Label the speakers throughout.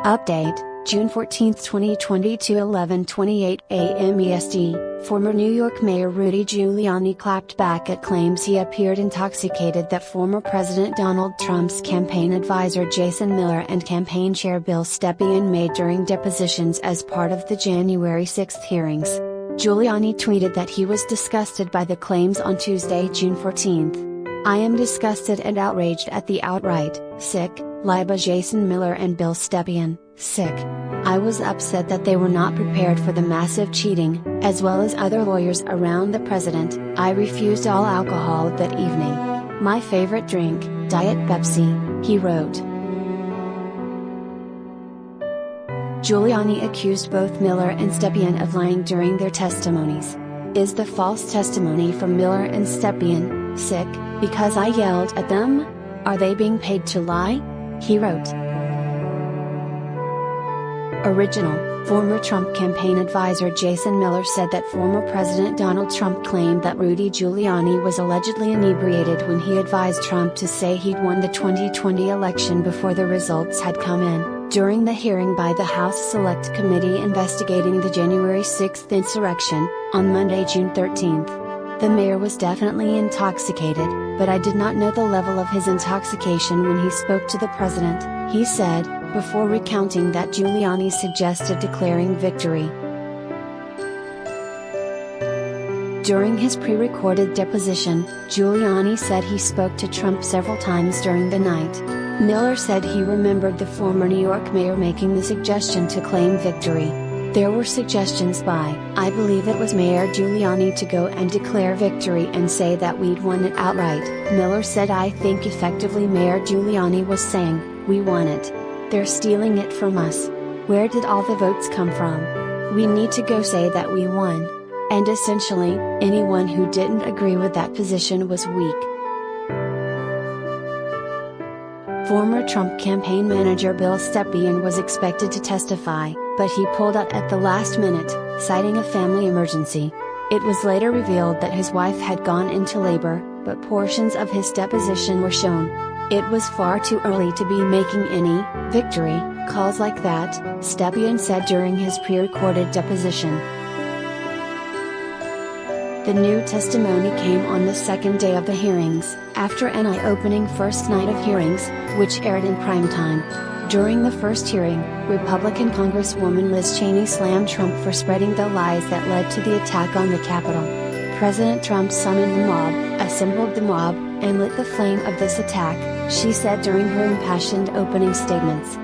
Speaker 1: Update, June 14, 2022, 11:28 a.m. EST. Former New York Mayor Rudy Giuliani clapped back at claims he appeared intoxicated that former President Donald Trump's campaign advisor Jason Miller and campaign chair Bill Stepien made during depositions as part of the January 6 hearings. Giuliani tweeted that he was disgusted by the claims on Tuesday, June 14. "I am disgusted and outraged at the outright, sick, lie by Jason Miller and Bill Stepien, sick. I was upset that they were not prepared for the massive cheating, as well as other lawyers around the president. I refused all alcohol that evening. My favorite drink, Diet Pepsi," he wrote. Giuliani accused both Miller and Steppien of lying during their testimonies. "Is the false testimony from Miller and Steppien, sick, because I yelled at them? Are they being paid to lie?" he wrote. Original, former Trump campaign advisor Jason Miller said that former President Donald Trump claimed that Rudy Giuliani was allegedly inebriated when he advised Trump to say he'd won the 2020 election before the results had come in. During the hearing by the House Select Committee investigating the January 6 insurrection, on Monday, June 13. "The mayor was definitely intoxicated, but I did not know the level of his intoxication when he spoke to the president," he said, before recounting that Giuliani suggested declaring victory. During his pre-recorded deposition, Giuliani said he spoke to Trump several times during the night. Miller said he remembered the former New York mayor making the suggestion to claim victory. "There were suggestions by, I believe it was Mayor Giuliani, to go and declare victory and say that we'd won it outright," Miller said. "I think effectively Mayor Giuliani was saying, we won it. They're stealing it from us. Where did all the votes come from? We need to go say that we won." And essentially, anyone who didn't agree with that position was weak. Former Trump campaign manager Bill Stepien was expected to testify, but he pulled out at the last minute, citing a family emergency. It was later revealed that his wife had gone into labor, but portions of his deposition were shown. "It was far too early to be making any victory calls like that," Steppien said during his pre-recorded deposition. The new testimony came on the second day of the hearings, after an eye-opening first night of hearings, which aired in primetime. During the first hearing, Republican Congresswoman Liz Cheney slammed Trump for spreading the lies that led to the attack on the Capitol. President Trump summoned the mob, assembled the mob, and lit the flame of this attack, she said during her impassioned opening statements.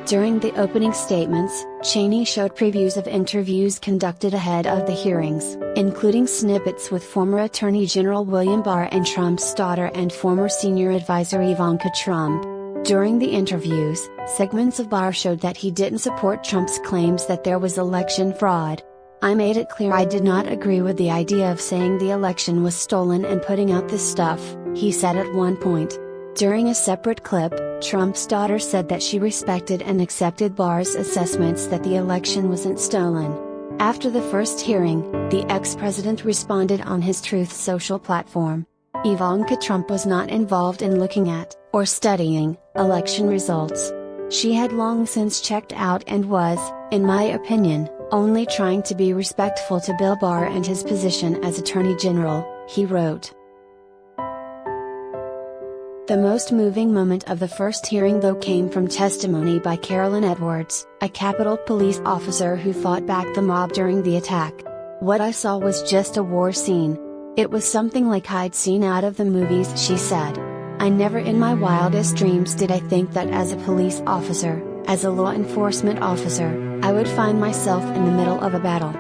Speaker 1: During the opening statements, Cheney showed previews of interviews conducted ahead of the hearings, including snippets with former Attorney General William Barr and Trump's daughter and former senior advisor Ivanka Trump. During the interviews, segments of Barr showed that he didn't support Trump's claims that there was election fraud. "I made it clear I did not agree with the idea of saying the election was stolen and putting out this stuff," he said at one point. During a separate clip, Trump's daughter said that she respected and accepted Barr's assessments that the election wasn't stolen. After the first hearing, the ex-president responded on his Truth Social platform. Ivanka Trump was not involved in looking at, or studying, election results. She had long since checked out and was, in my opinion, only trying to be respectful to Bill Barr and his position as Attorney General, he wrote. The most moving moment of the first hearing though came from testimony by Carolyn Edwards, a Capitol Police officer who fought back the mob during the attack. "What I saw was just a war scene. It was something like I'd seen out of the movies," she said. "I never in my wildest dreams did I think that as a police officer, as a law enforcement officer, I would find myself in the middle of a battle.